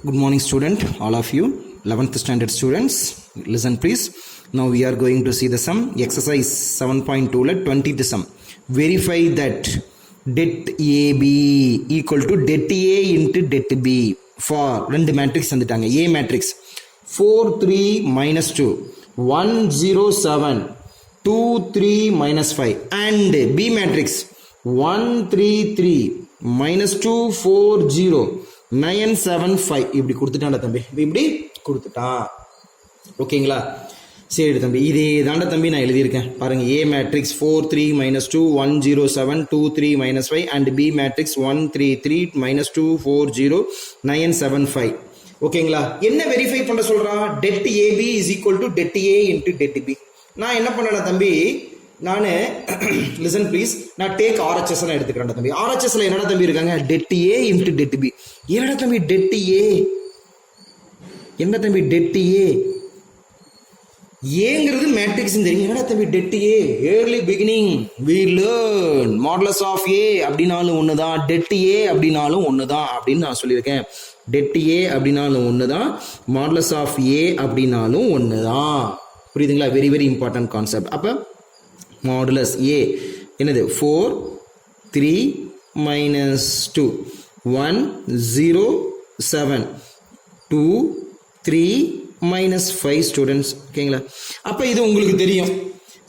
Good morning student, all of you, 11th standard students, listen please. Now we are going to see the sum, exercise 7.2 let 20th sum. Verify that det AB equal to det A into det B for ரெண்டு matrix வந்துட்டாங்க. A matrix 4 3 minus 2 1 0 7 2 3 minus 5 and B matrix 1 3 3 minus 2 4 0 975 இப்படி கொடுத்துட்டான்டா தம்பி, இப்படி கொடுத்துட்டான். ஓகேங்களா? சரி தம்பி, இதே தாண்ட தம்பி நான் எழுதியிருக்கேன் பாருங்க. A matrix 4 3 minus 2 1 0 7 2 3 minus 5 and B matrix 1 3 3 minus 2 4 0 975. ஓகேங்களா? என்ன வெரிஃபை பண்ண சொல்றான்? det AB is equal to det A into det B. நான் என்ன பண்ணேன் தம்பி, நான் லிசன் ப்ளீஸ், நான் டேக் RHS எடுத்துக்கிறேன் தம்பி. RHSல என்னடா தம்பி இருக்காங்க? det A into det B. என்னடா தம்பி det A? என்ன தம்பி det A? ஏங்கிறது மேட்ரிக்ஸ் தெரியும். என்னடா தம்பி det A? Early beginning we learn modulus of A அப்படினாலும் ஒண்ணுதான், det A அப்படினாலும் ஒண்ணுதான் அப்படின்னு நான் சொல்லியிருக்கேன். det A அப்படினாலும் ஒண்ணுதான், modulus of A அப்படினாலும் ஒண்ணுதான். புரியுதுங்களா? Very very important concept. அப்ப மாடுலஸ் A என்னது? 4 3 minus 2 1 0 7 2 3 minus 5 students. ஓகேங்களா? அப்ப இது உங்களுக்கு தெரியும்,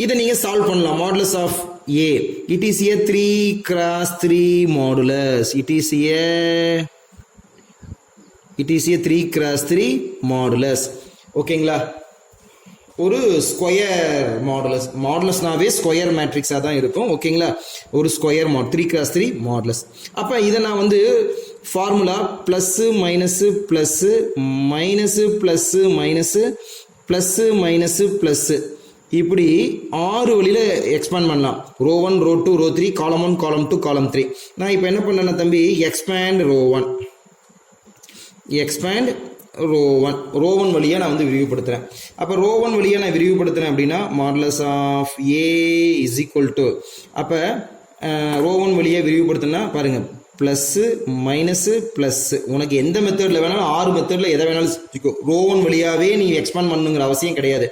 இதை நீங்க சால்வ் பண்ணலாம். Modulus of A, it is a 3 cross 3 modulus. It is a 3 cross 3 modulus. ஓகேங்களா? ஒரு ஸ்கொயர் மாடுலஸ். மாடுலஸ்னாவே ஸ்கொயர் மேட்ரிக்ஸாக தான் இருக்கும். ஓகேங்களா? ஒரு ஸ்கொயர் 3 cross 3 மாடுலஸ். அப்போ இதை நான் வந்து formula plus minus plus minus plus minus plus minus plus இப்படி 6 வழியில் எக்ஸ்பேண்ட் பண்ணலாம். ரோ 1 ரோ 2 ரோ 3 காலம் 1 காலம் 2 காலம் 3. நான் இப்போ என்ன பண்ணேன்னா தம்பி, எக்ஸ்பேண்ட் ரோ 1 எக்ஸ்பேண்ட் ரோ 1 வழியாக நான் வந்து விரிவுபடுத்துகிறேன். அப்போ ரோ 1 வழியாக நான் விரிவுபடுத்துகிறேன் அப்படின்னா modulus of A is equal to, அப்போ ரோ 1 வழியாக விரிவுபடுத்தினா பாருங்கள், ப்ளஸ்ஸு மைனஸு ப்ளஸ்ஸு. உனக்கு எந்த மெத்தடில் வேணாலும் 6 மெத்தடில் எதை வேணாலும் செஞ்சுக்கோ. ரோ 1 வழியாகவே நீ எக்ஸ்பேண்ட் பண்ணுங்கிற அவசியம் கிடையாது.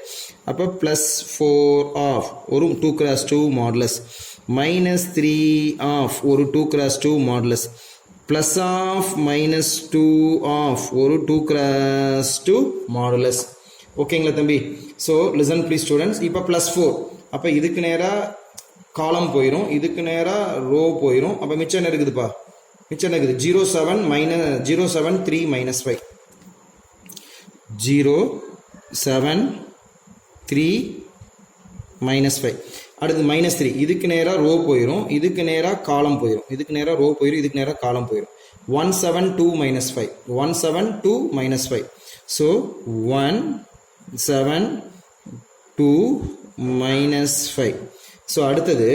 அப்போ ப்ளஸ் 4 ஆஃப் ஒரு 2 cross 2 மாடுலஸ், மைனஸ் 3 ஆஃப் ஒரு 2 cross 2 modulus, plus of minus 2 of ஒரு 2 cross 2 modulus. ஓகேங்களா தம்பி? So listen please students. இப்போ ப்ளஸ் 4, அப்போ இதுக்கு நேராக காலம் போயிடும், இதுக்கு நேராக ரோ போயிடும். அப்போ மிச்சம் என்ன இருக்குதுப்பா? மிச்சம் என்ன இருக்குது? 0 7 0 7 3 minus 5 0 7 3 minus 5. அடுத்து மைனஸ் 3, இதுக்கு நேராக ரோ போயிடும், இதுக்கு நேராக காலம் போயிடும், இதுக்கு நேராக ரோ போயிடும், இதுக்கு நேராக காலம் போயிடும். 1 7 2 minus 5 1 7 2 minus 5. So 1 7 2 minus 5. So அடுத்தது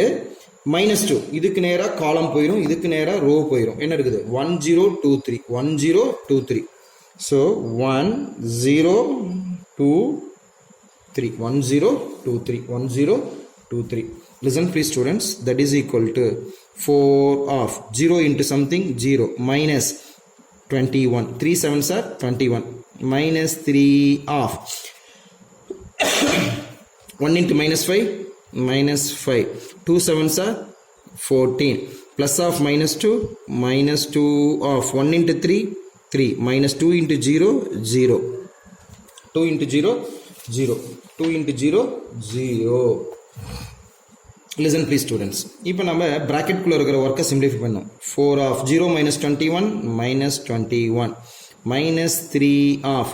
மைனஸ் 2, இதுக்கு நேராக காலம் போயிடும், இதுக்கு நேராக ரோ போயிடும். என்ன இருக்குது? 1 0 2 3 1 0 2 3. So 1 0 2 3 1 0 2 3 1 0 2 3. Listen please students, that is equal to 4 of 0 into something 0 minus 21 3 7s are 21 minus 3 of 1 into minus 5 minus 5 2 7s are 14 plus of minus 2 minus 2 of 1 into 3 3 minus 2 into 0 0 2 into 0 0 2 into 0 0. Listen please students. இப்போ நம்ம ப்ராக்கெட்குள்ளே இருக்கிற ஒர்க்கை simplify பண்ணோம். 4 of 0 minus 21 minus 21 minus 3 of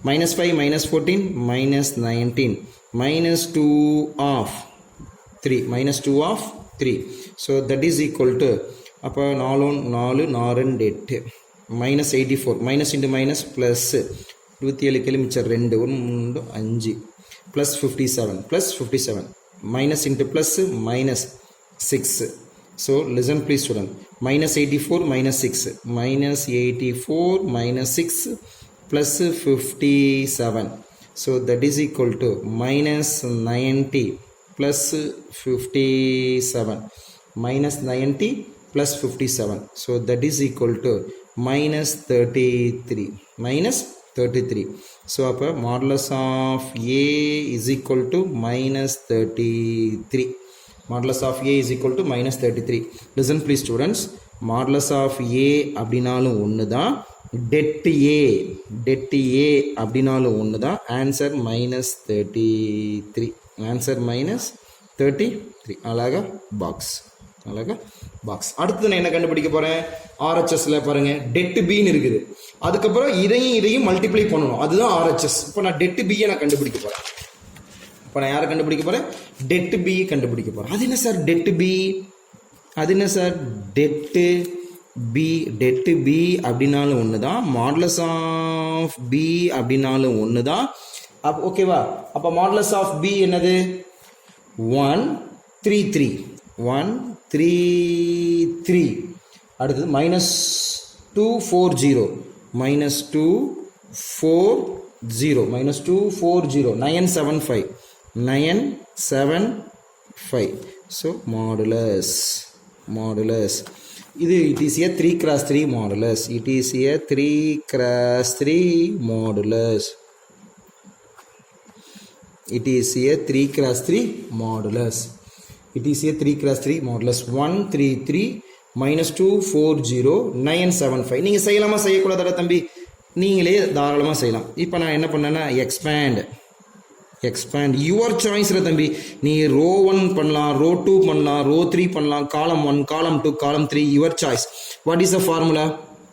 minus 5 minus 14 minus 19 minus 2 of 3 minus 2 of 3. So that is equal to, அப்போ 4 4 4 8 minus 84 minus into minus plus 27 kilometre 2 1 5 plus 57 plus 57 minus into plus minus 6. So listen please student, minus 84 minus 6 minus 84 minus 6 plus 57. So that is equal to minus 90 plus 57 minus 90 plus 57. So that is equal to minus 33 minus 33. So அப்போ modulus of A is equal to minus 33. Modulus of A is equal to minus 33. Listen please students, modulus of A அப்படினாலும் ஒன்று தான், det A அப்படினாலும் ஒன்று தான். Answer minus 33. Answer minus 33. அழகா box, அழகா box. அடுத்து நான் என்ன கண்டுபிடிக்க போகிறேன், ஆர்ஹெச்எஸ்ல பாருங்க டெட் பின்னு இருக்குது, அதுக்கப்புறம் இதையும் மல்டிப்ளை பண்ணணும், அதுதான் ஆர்ஹெச்எஸ். இப்போ நான் டெட் பியை நான் கண்டுபிடிக்க போகிறேன். இப்போ நான் யாரை கண்டுபிடிக்க போகிறேன், டெட் பி கண்டுபிடிக்க போகிறேன். அது என்ன சார் டெட் பி, அது என்ன sir det B, det B அப்படின்னாலும் ஒன்று தான், மாடுலஸ் ஆஃப் பி அப்படின்னாலும் ஒன்று தான். அப்போ ஓகேவா, அப்போ மாடுலஸ் ஆஃப் பி என்னது 133 133. அடுத்தது minus 240 minus 240 minus 240 975 975. So modulus இது it is a 3x3 modulus. It is a 3x3 modulus. It is a 3x3 modulus. It is a 3x3 modulus. 133 minus 240 975. நீங்கள் செய்யலாமா செய்யக்கூடாதா தம்பி, நீங்களே தாராளமாக செய்யலாம். இப்போ நான் என்ன பண்ணேன்னா எக்ஸ்பேண்ட் யுவர் சாய்ஸில் தம்பி, நீ ரோ 1 பண்ணலாம், ரோ 2 பண்ணலாம், ரோ 3 பண்ணலாம், காலம் 1 காலம் 2 column 3, your choice. What is the formula,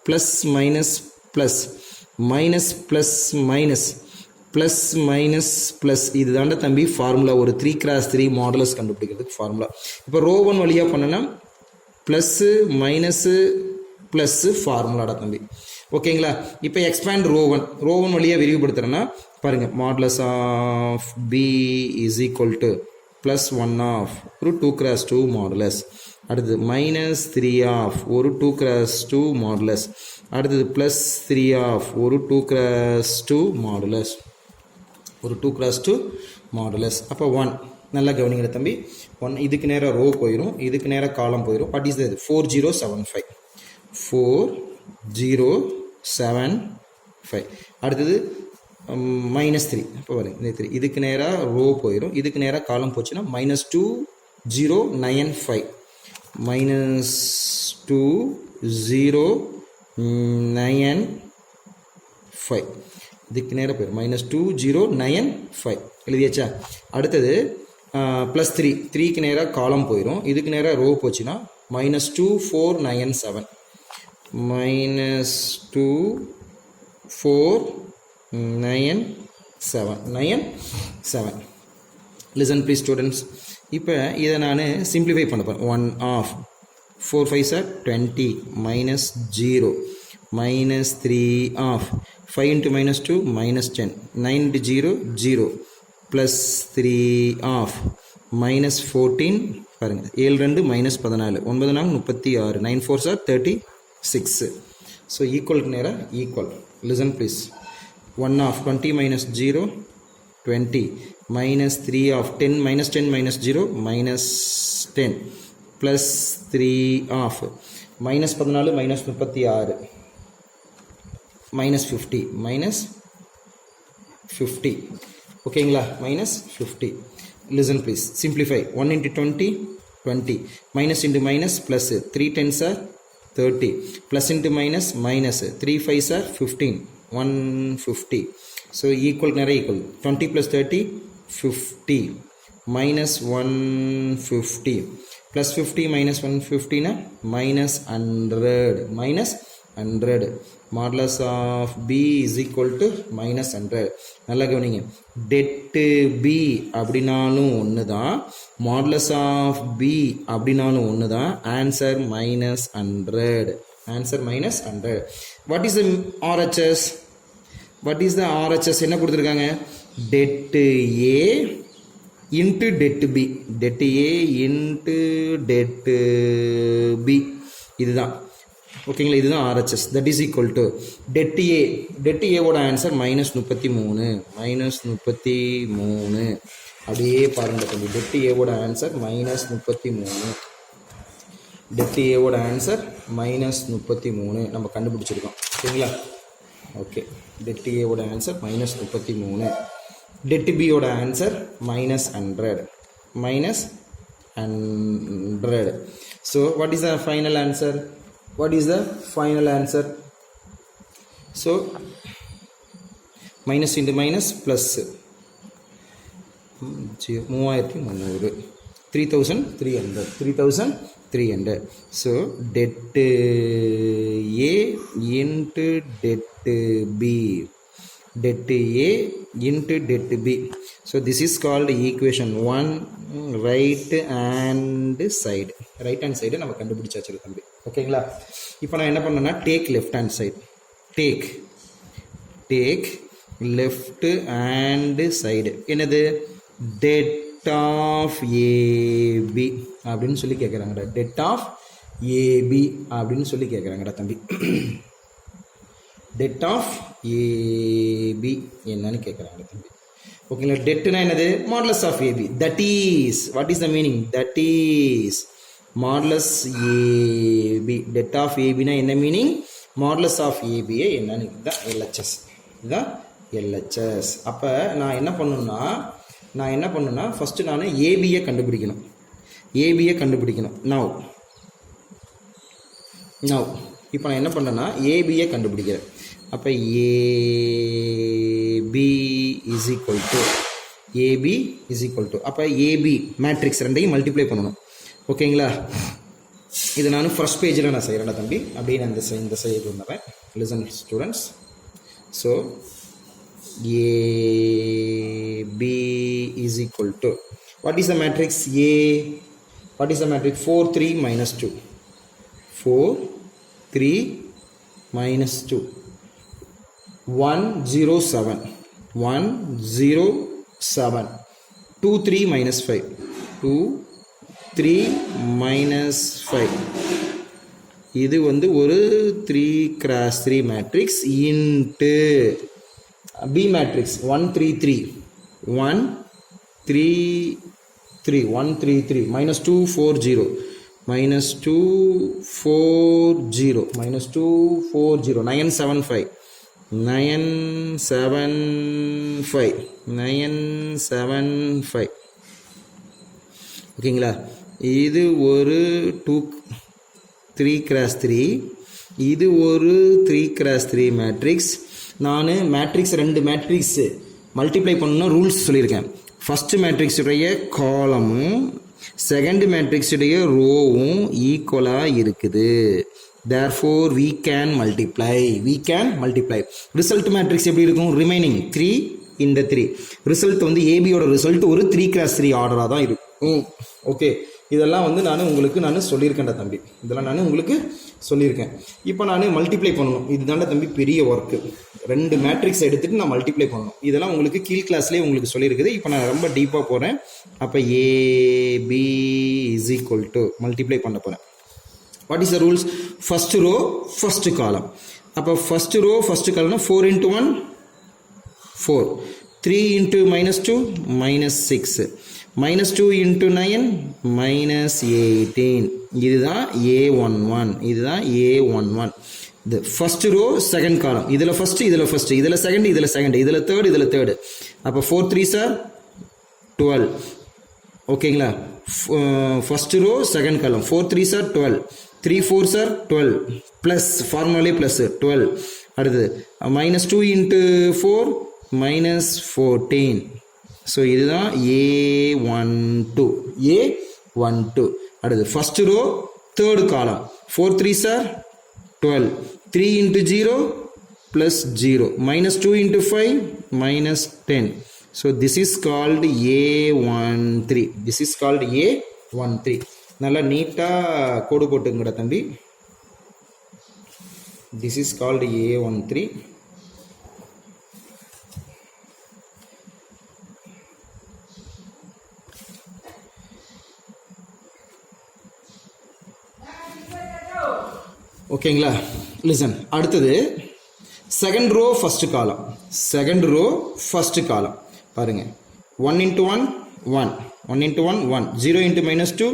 plus minus plus minus plus minus plus minus plus, இதுதாண்ட தம்பி ஃபார்முலா. ஒரு 3x3 மாடுலஸ் கண்டுபிடிக்கிறதுக்கு ஃபார்முலா. இப்போ ரோ 1 வழியாக பண்ணனா ப்ளஸ்ஸு மைனஸு ப்ளஸ்ஸு ஃபார்முலாடா தம்பி, ஓகேங்களா. இப்போ எக்ஸ்பேண்ட் ரோ 1 வழியாக விரிவுபடுத்துகிறேன்னா பாருங்கள், modulus of B is equal to plus 1 of ஒரு 2x2 மாடுலஸ், அடுத்தது மைனஸ் 3 ஆஃப் ஒரு 2x2 மாடுலஸ், அடுத்தது ப்ளஸ் 3 ஆஃப் ஒரு 2x2 மாடுலஸ், ஒரு 2x2 மாடுலஸ். அப்போ 1, நல்லா கவனிக்கிற தம்பி, 1 இதுக்கு நேராக ரோ போயிடும், இதுக்கு நேராக காலம் போயிடும். வாட் இஸ் இது 4075 4075. அடுத்தது மைனஸ் 3, அப்போ வரும் இந்த 3 இதுக்கு நேராக ரோ போயிடும், இதுக்கு நேராக காலம் போச்சுன்னா மைனஸ் 2095 மைனஸ் 2095 இதுக்கு நேராக போயிடும், மைனஸ் 2095 எழுதியாச்சா. அடுத்தது ப்ளஸ் 3க்கு நேராக காலம் போயிடும், இதுக்கு நேராக ரோ போச்சுன்னா minus 2497 minus 2497. Listen please students, இப்போ இதை நான் சிம்பிளிஃபை பண்ண போகிறேன். 1 of 4 5 are 20 minus 0 minus 3 of 5 into minus 2 minus 10 9 into 0 0 plus 3 of minus 14 பாருங்க 7 2 minus 14 9 4 36 9 4 are 36. So equal நேரா equal. Listen please. 1 of 20 minus 0 20 minus 3 of 10 minus 10 minus 0 minus 10 plus 3 of minus 14 minus 36 minus 50 minus 50. ஓகேங்களா, minus 50. Listen please, simplify. 1 into 20 20 minus into minus plus 3 10s are 30 plus into minus minus 3 5s are 15 150. So equal நேரா equal 20 plus 30 50 minus 150 plus 50 minus 150 na minus 100 modulus of b is equal to minus 100. நல்லா கவனிங்க, TET b அப்படின்னாலும் ஒன்று தான், modulus of b அப்படின்னாலும் ஒன்று தான். Answer minus 100. Answer minus 100. What is the RHS? What is the RHS? என்ன கொடுத்துருக்காங்க, det a into det b, det a into det b, இதுதான் ஓகேங்களா, இதுதான் RHS. That is equal to det A, det ஏவோட answer minus 33. அப்படியே பாருங்க தம்பி, det ஏவோட ஆன்சர் மைனஸ் 33. det A ஓட ஆன்சர் -33 நம்ம கண்டுபிடிச்சிருக்கோம் ஓகேங்களா ஓகே det A ஓட ஆன்சர் -33 det B ஓட answer -100 so what is the final answer so minus into minus plus 3300 3300 so det A into det B det A into det B so this is called equation 1 right hand side நம்ம கண்டுபிடிச்சாச்சு தம்பி ஓகேங்களா இப்போ நான் என்ன பண்ணேன்னா take left hand side take left hand side என்னது det of AB அப்படின்னு சொல்லி கேட்குறாங்கடா det of AB அப்படின்னு சொல்லி கேட்குறாங்கடா தம்பி det of AB என்னன்னு கேட்குறாங்க தம்பி ஓகேங்களா டெட்னா என்னது modulus of AB that is what is the meaning that is modulus AB det of AB னா என்ன மீனிங் மாடுலஸ் ஆஃப் AB என்னன்னு இதுதான் LHS அப்போ நான் என்ன பண்ணுன்னா ஃபஸ்ட்டு நான் ஏபியை கண்டுபிடிக்கணும் now இப்போ நான் என்ன பண்ணேன்னா ஏபியை கண்டுபிடிக்கிறேன் அப்போ ஏபி இஸ் ஈக்குவல் டு அப்போ ஏபி மேட்ரிக்ஸ் ரெண்டையும் மல்டிப்ளை பண்ணணும் ஓகேங்களா இது நான் ஃபர்ஸ்ட் பேஜில் நான் செய்கிறேன் தம்பி அப்படியே நான் இந்த சைடு வந்துடுறேன் listen students so AB is equal to what is the matrix A? What is the matrix 4 3 minus 2 4 3 minus 2 1 0 7 1 0 7 2 3 minus 5 2 3 minus 5 இது வந்து ஒரு 3x3 matrix into B matrix 1 3 3 1 3 3 1 3 3 minus 2 4 0 minus 2 4 0 minus 2 4 0 9 7 5 9 7 5 9 7 5 ஓகேங்களா இது ஒரு 3x3 இது ஒரு 3x3 மேட்ரிக்ஸ் நான் ரெண்டு மேட்ரிக்ஸ் மல்டிப்ளை பண்ணணும் ரூல்ஸ் சொல்லியிருக்கேன் ஃபஸ்ட்டு மேட்ரிக்ஸுடைய காலமும் செகண்ட் மேட்ரிக்ஸுடைய ரோவும் ஈக்குவலாக இருக்குது therefore we can multiply result matrix எப்படி இருக்கும் ரிமைனிங் 3 இந்த 3 ரிசல்ட் வந்து ஏபியோட ரிசல்ட் ஒரு 3x3 ஆர்டராக தான் இருக்கும் ஓகே இதெல்லாம் வந்து நான் உங்களுக்கு சொல்லியிருக்கேன்டா தம்பி இதெல்லாம் நான் உங்களுக்கு சொல்லியிருக்கேன் இப்போ நான் மல்டிப்ளை பண்ணணும் இதுதான்டா தம்பி பெரிய ஒர்க்கு ரெண்டு மேட்ரிக்ஸ் எடுத்துகிட்டு நான் மல்டிப்ளை பண்ணணும் இதெல்லாம் உங்களுக்கு கீழ் கிளாஸ்லேயே உங்களுக்கு சொல்லியிருக்குது இப்போ நான் ரொம்ப டீப்பாக போகிறேன் அப்போ AB is equal to multiply பண்ண போகிறேன் what is the rules first row first column அப்போ ஃபஸ்ட் ரோ ஃபஸ்ட் காலம்னா 4 into 1 4 3 into -2 -6 -2 into 9 -18 இதுதான் A11 இதுதான் A11 the first row second column இதில் first இதில் second இதில் third அப்போ 4 3s are 12 ஓகேங்களா first row second column 4 3s are 12 3 4s are 12 plus formally plus 12 அடுத்து -2 into 4 -14 ஸோ இதுதான் A12 அடுத்து ஃபர்ஸ்ட் ரோ தேர்ட் காலம் 4 3s are 12 3 into 0 plus 0 -2 into 5 -10 so this is called A13 நல்லா நீட்டாக கோடு போட்டுங்கடா தம்பி this is called A13 ஓகேங்களா listen அடுத்தது second row first column பாருங்க 1 into 1 1 1 into 1 1 0 into -2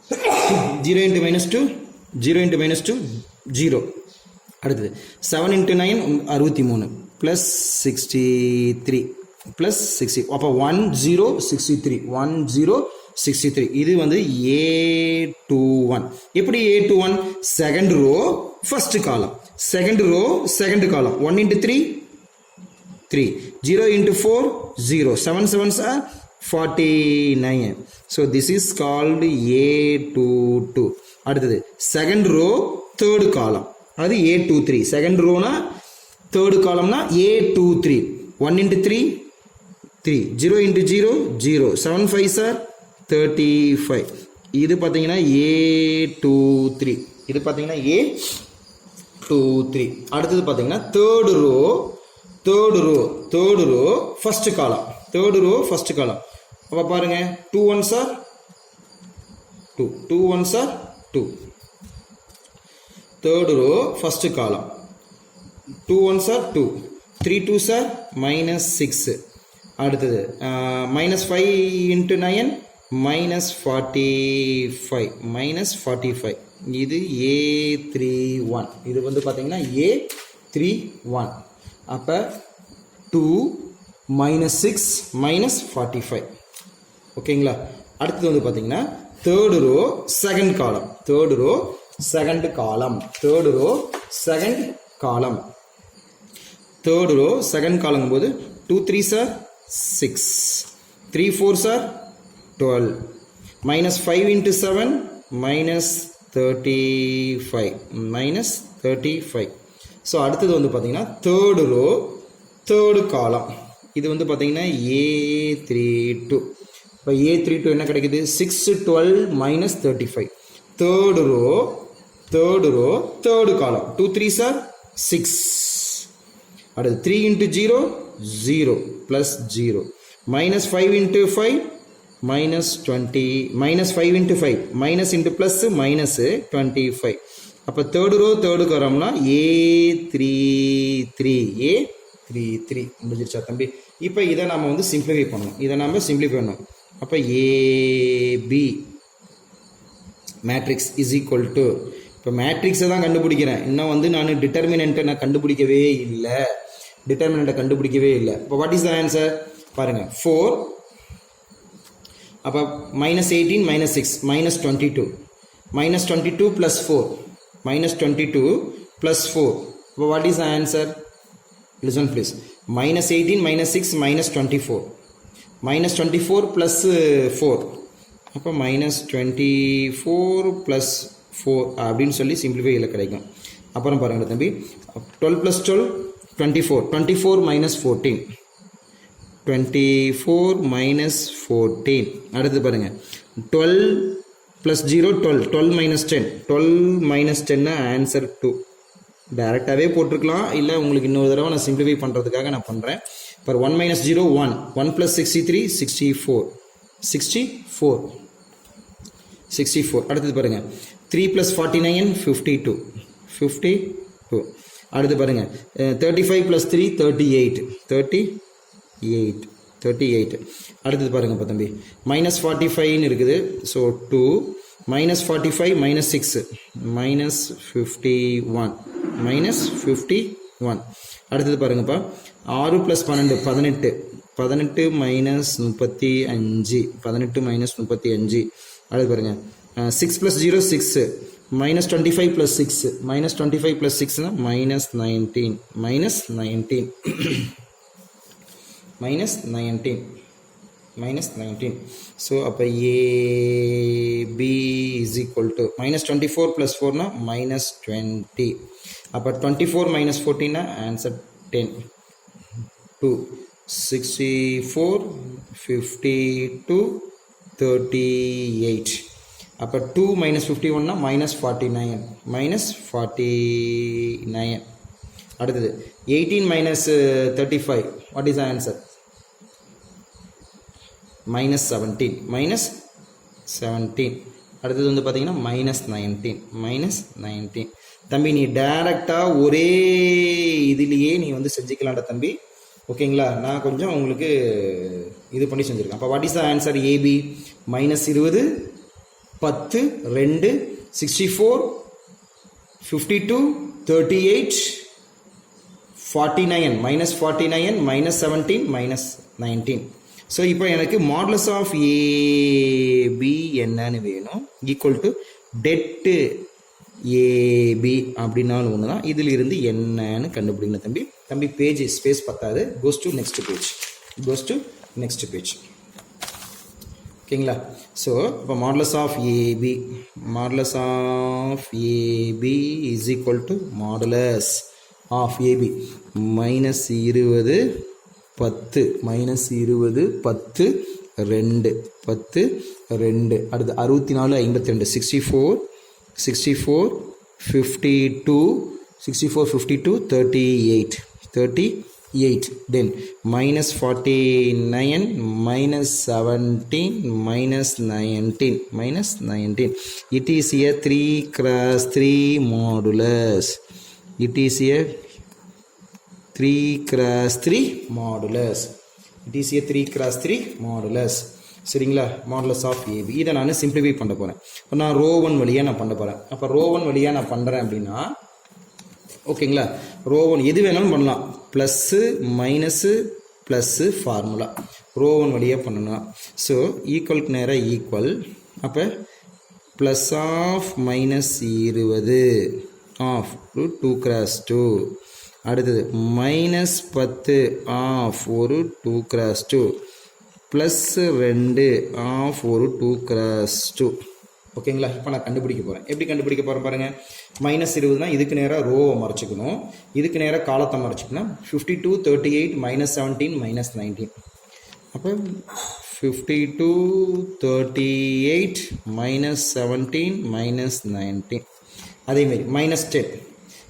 0 into minus 2, 0 into minus 2, 0. அடுத்தது 7 into 9 63 plus 63 plus 60. அப்போ 1063 1063. இது வந்து A21. எப்படி A21? Second row first column, second row second column. 1 into 3 3, 0 into 4 0, 7 7s are 49. So this is called A22. அடுத்தது second row third column, அது A23. second row na third column na A23. 1 into 3 3, 0 into 0 0, 7 5s are 35. இது பார்த்தீங்கன்னா A23. இது பார்த்தீங்கன்னா A23. அடுத்தது பார்த்தீங்கன்னா third row first column, third row first column. அப்ப பாருங்க 2 1s are 2, 2 1s are 2. third row first column, 2 1s are 2, 3 2s are minus 6. அடுத்தது minus 5 into 9 minus 45. இது A31. இது வந்து பார்த்தீங்கன்னா A31. அப்ப 2 minus 6 minus 45. ஓகேங்களா? அடுத்தது வந்து பார்த்தீங்கன்னா third row second column, third row second column, third row second column, third row second column போது 2 3s are 6, 3 4s are 12, minus 5 into 7 minus 35. So அடுத்தது வந்து பார்த்தீங்கன்னா third row third column. இது வந்து பார்த்தீங்கன்னா A32. இப்போ A32 என்ன கிடைக்குது? 6 12 minus 35. third row third column, 2 3s are 6. அடுத்து 3 into 0 0 plus 0, minus 5 into 5 minus 20, minus 5 into 5 minus into plus minus 25. அப்போ third row third column A33 முடிஞ்சிருச்சா தம்பி? இப்போ இதை நம்ம வந்து சிம்பிளிஃபை பண்ணணும். அப்போ AB matrix is equal to, இப்போ மேட்ரிக்ஸை தான் கண்டுபிடிக்கிறேன், இன்னும் வந்து நான் டிட்டர்மினண்ட்டை நான் கண்டுபிடிக்கவே இல்லை. இப்போ வாட் இஸ் த ஆன்சர் பாருங்க, 4. அப்போ minus 18 minus 6 minus 22, minus 22 plus 4, minus 22 plus 4. அப்போ what is the answer? Listen please. Minus 18 minus 6 minus 24. Minus 24 plus 4. அப்போ minus 24 plus 4 அப்படின்னு சொல்லி சிம்பிளிஃபை இல்லை கிடைக்கும். அப்புறம் பாருங்கள் தம்பி, 12 plus 12 24. 24 minus 14. 24 minus 14. அடுத்து பாருங்கள் 12 plus 0 12. 12 minus 10. 12 minus 10 answer 2. டைரெக்டாகவே போட்டிருக்கலாம், இல்லை உங்களுக்கு இன்னொரு தடவை நான் சிம்பிளிஃபை பண்ணுறதுக்காக நான் பண்ணுறேன். இப்போ 1 minus 0 1, 1 plus 63 64. அடுத்தது பாருங்கள் 3 plus 49 52. அடுத்து பாருங்கள் 35 plus 3 38. அடுத்தது பாருங்கள் இப்போ தம்பி minus 45 இருக்குது. So 2 minus 45 minus 6 minus 51. அடுத்தது பாருங்கப்பா 6 plus 12 18 minus 35. அடுத்து பாருங்க 6 plus 0 6, minus 25 plus 6 னா minus 19. ஸோ அப்போ AB is equal to minus 24 plus 4 னா minus 20. அப்போ 24 minus 14 னா ஆன்சர் 10. 2 64 52 38. அப்போ 2 minus 51 னா minus 49. அடுத்தது 18 minus 35. What is the answer? minus 17. அடுத்தது வந்து பார்த்தீங்கன்னா minus 19. தம்பி நீ டைரக்டாக ஒரே இதுலேயே நீ வந்து செஞ்சுக்கலாம்டா தம்பி. ஓகேங்களா? நான் கொஞ்சம் உங்களுக்கு இது பண்ணி செஞ்சுருக்கேன். அப்போ what is the answer? AB minus 20 10 2 64 52 38 49 -49 -17 -19. So இப்போ எனக்கு மாடுலஸ் ஆஃப் ஏபி என்னன்னு வேணும் ஈக்குவல் டு டெட்டு ஏபி அப்படின்னாலும் ஒன்று தான். இதில் இருந்து என்னன்னு கண்டுபிடிக்கணும் தம்பி பேஜ் ஸ்பேஸ் பத்தாது. கோஸ் டு நெக்ஸ்ட் பேஜ் ஓகேங்களா. ஸோ இப்போ modulus of AB is equal to modulus of AB -20 10 -20 10 2 10 2 அடுத்து 64 52 64 52 38 then -49 -17 -19 it is a 3x3 modulus. It is a 3x3 modulus. சரிங்களா. மாடுலஸ் ஆஃப் ஏபி இதை நான் சிம்பிளிஃபை பண்ண போகிறேன். இப்போ நான் ரோ 1 வழியாக நான் பண்ண போகிறேன். அப்போ ரோ 1 வழியாக நான் பண்ணுறேன் அப்படின்னா ஓகேங்களா, ரோ 1 எது வேணாலும் பண்ணலாம், plus minus plus formula row 1 வழியாக பண்ணணும். ஸோ ஈக்குவலுக்கு நேராக ஈக்குவல், அப்போ ப்ளஸ் ஆஃப் -20 ஆஃப் 2x2 அடுத்தது -10 ஆஃப் ஒரு 2x2 +2 ஆஃப் ஒரு 2x2 ஓகேங்களா. இப்போ நான் கண்டுபிடிக்க போகிறேன். எப்படி கண்டுபிடிக்க போகிறேன் பாருங்கள். -20 இதுக்கு நேராக ரோவை மறைச்சிக்கணும், இதுக்கு நேராக காலத்தை மறைச்சிக்கணும். 52 38 -17 -19 அப்போ 52 38 -17 -19 அதேமாரி -10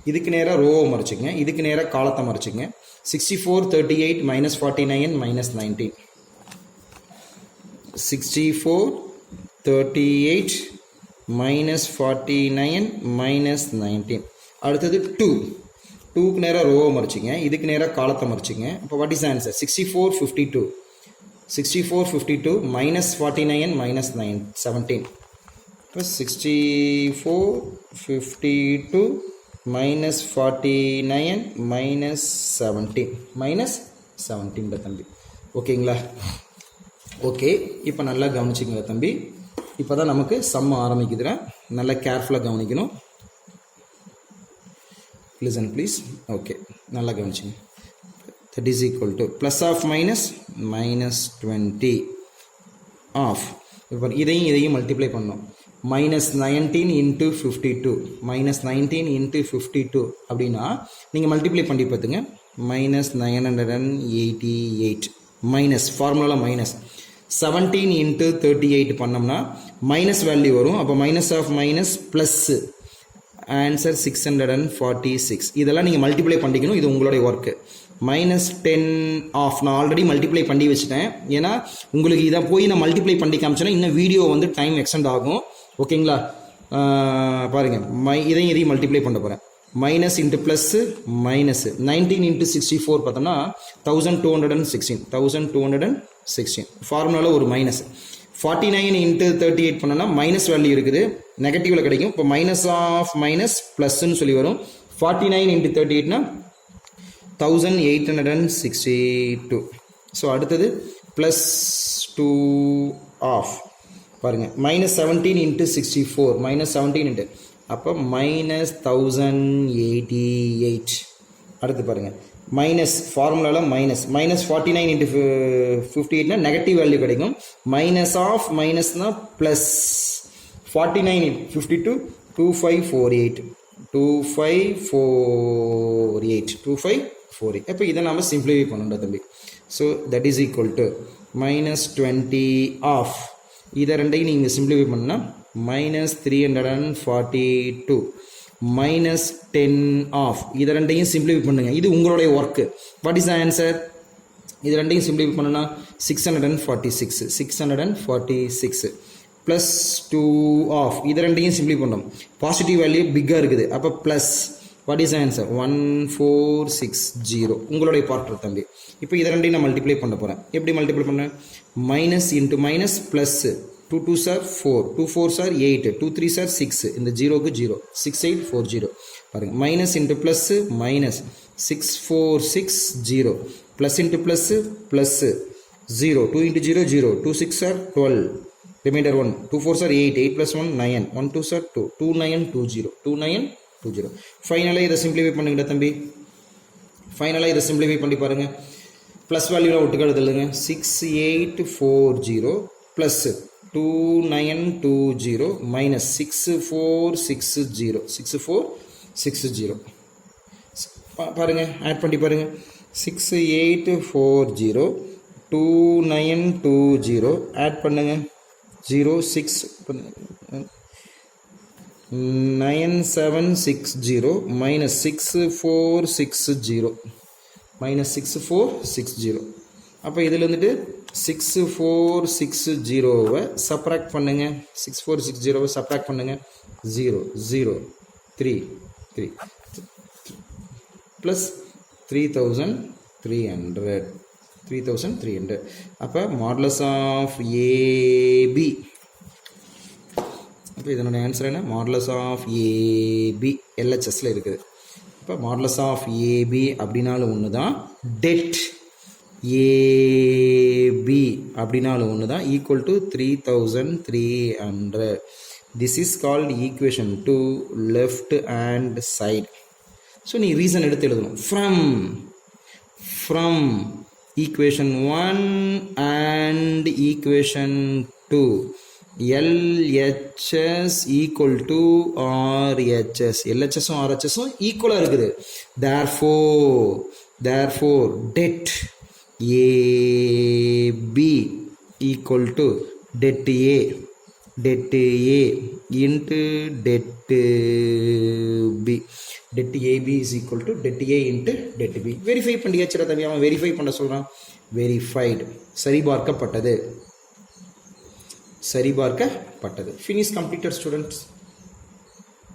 இதுக்கு நேராக ரோவை மறைச்சிக்கங்க, இதுக்கு நேராக காலத்தை மறைச்சிக்கங்க. 64 38 -49 -19 64 38 -49 -19 அடுத்தது 2க்கு நேராக ரோவை மறைச்சிங்க, இதுக்கு நேராக காலத்தை மறைச்சிங்க. அப்போ வாட் இஸ் ஆன்சர் 64 52 -49 -17 இப்போ 64 52 -49 -17 தம்பி ஓகேங்களா. ஓகே, இப்போ நல்லா கவனிச்சிங்க தம்பி. இப்போ தான் நமக்கு சம் ஆரம்பிக்குதுன்னா நல்லா கேர்ஃபுல்லாக கவனிக்கணும். Listen please. ஓகே, நல்லா கவனிச்சிங்க. That is equal to plus of -20 of, இப்போ இதையும் மல்டிப்ளை பண்ணோம். -19 × 52 -19 × 52 அப்படின்னா நீங்கள் மல்டிப்ளை பண்ணி பார்த்துங்க. -988 மைனஸ் ஃபார்முலாவில் மைனஸ் 17 × 38 பண்ணோம்னா மைனஸ் வேல்யூ வரும். அப்போ minus of minus plus answer 646. இதெல்லாம் நீங்கள் மல்டிப்ளை பண்ணிக்கணும், இது உங்களுடைய ஒர்க்கு. -10 ஆஃப் நான் ஆல்ரெடி மல்டிப்ளை பண்ணி வச்சுட்டேன். ஏன்னா உங்களுக்கு இதை போய் நான் மல்டிப்ளை பண்ணி காமிச்சேன்னா இன்னும் வீடியோ வந்து டைம் எக்ஸ்டெண்ட் ஆகும். ஓகேங்களா, பாருங்கள் இதையும் மல்டிப்ளை பண்ண போகிறேன். மைனஸ் இன்ட்டு ப்ளஸ்ஸு மைனஸு 19 × 64 பார்த்தோம்னா 1216 ஃபார்முலாவில் ஒரு மைனஸ். 49 × 38 பண்ணோன்னா மைனஸ் வேல்யூ இருக்குது, நெகட்டிவில் கிடைக்கும். இப்போ மைனஸ் ஆஃப் மைனஸ் ப்ளஸ்ன்னு சொல்லி வரும். 49 × 38னா 1862. ஸோ அடுத்தது +2 ஆஃப் பாருங்கள் -17 × 64 -17 அப்போ -1088. அடுத்து பாருங்கள் மைனஸ் ஃபார்முலாவில் மைனஸ் 49 × 58னா நெகட்டிவ் வேல்யூ கிடைக்கும். மைனஸ் ஆஃப் மைனஸ்னா ப்ளஸ் 49 × 52 2548. அப்போ இதை நாம் சிம்பிளிஃபை பண்ணணும் தம்பி. So that is equal to -20 of, இதை ரெண்டையும் நீங்கள் சிம்பிளிஃபை பண்ணால் -342 -10 ஆஃப், இதை ரெண்டையும் சிம்பிளிஃபை பண்ணுங்க, இது உங்களுடைய work. What is the answer? இது ரெண்டையும் சிம்பிளிஃபை பண்ணுன்னா 646 +2 ஆஃப், இது ரெண்டையும் சிம்பிளிஃபை பண்ணோம். பாசிட்டிவ் வேல்யூ பிக்காக இருக்குது, அப்போ ப்ளஸ் வாட் இஸ் ஆன்சர் 1460. உங்களுடைய பார்ட் தம்பி. இப்போ இதை ரெண்டையும் நான் மல்டிப்ளை பண்ண போகிறேன். எப்படி மல்டிப்ளை பண்ணேன்? Minus into minus plus 2 2s are 4, 2 4s are 8, 2 3s are 6, இந்த 0க்கு 0, 6840 பாருங்க. Minus into plus minus 6460 plus into plus plus 0, 2 into 0 0, 2 6 are 12, remainder 1, 2 4s are 8, 8 plus 1 9, 1 2s are 2, 2920, 2920. ஃபைனலாக இதை சிம்பிளிஃபை பண்ணுங்கடா தம்பி. ஃபைனலாக இதை சிம்பிளிஃபை பண்ணி பாருங்க. ப்ளஸ் வேல்யூவில் ஒட்டுக்க எழுதுங்க. 6840 ப்ளஸ் 2920 மைனஸ் 6460 6460 பாருங்க, ஆட் பண்ணி பாருங்க. 6840 2920 ஆட் பண்ணுங்க. 9760 மைனஸ் 6460 மைனஸ் 6460. அப்போ இதில் வந்துட்டு 6460வை சப்ராக்ட் பண்ணுங்க. 6460வை சப்ராக்ட் பண்ணுங்க. 0 0 3 3 ப்ளஸ் 3300. அப்போ மாடுலஸ் ஆஃப் ஏபி. அப்போ இதனுடைய ஆன்சர் என்ன? மாடுலஸ் ஆஃப் ஏபி எல்ஹெச்எஸ்ல இருக்குது. இப்போ மாடுலஸ் ஆஃப் ஏபி அப்படின்னாலும் ஒன்று தான், டெட் ஏபி அப்படின்னாலும் ஒன்று தான், equal to 3300. This is called equation 2 left hand side. So நீ ரீசன் எடுத்து எழுதணும். From equation 1 and equation 2 LHS equal to RHS. LHSும் RHSும் ஈக்குவலாக இருக்குது. therefore det AB equal to det A into det B. det AB is equal to det A into det B. Verify பண்ணியாச்சுடா தம்பி. அவன் verify பண்ண சொல்கிறான். Verified, சரிபார்க்கப்பட்டது. Finish completed students.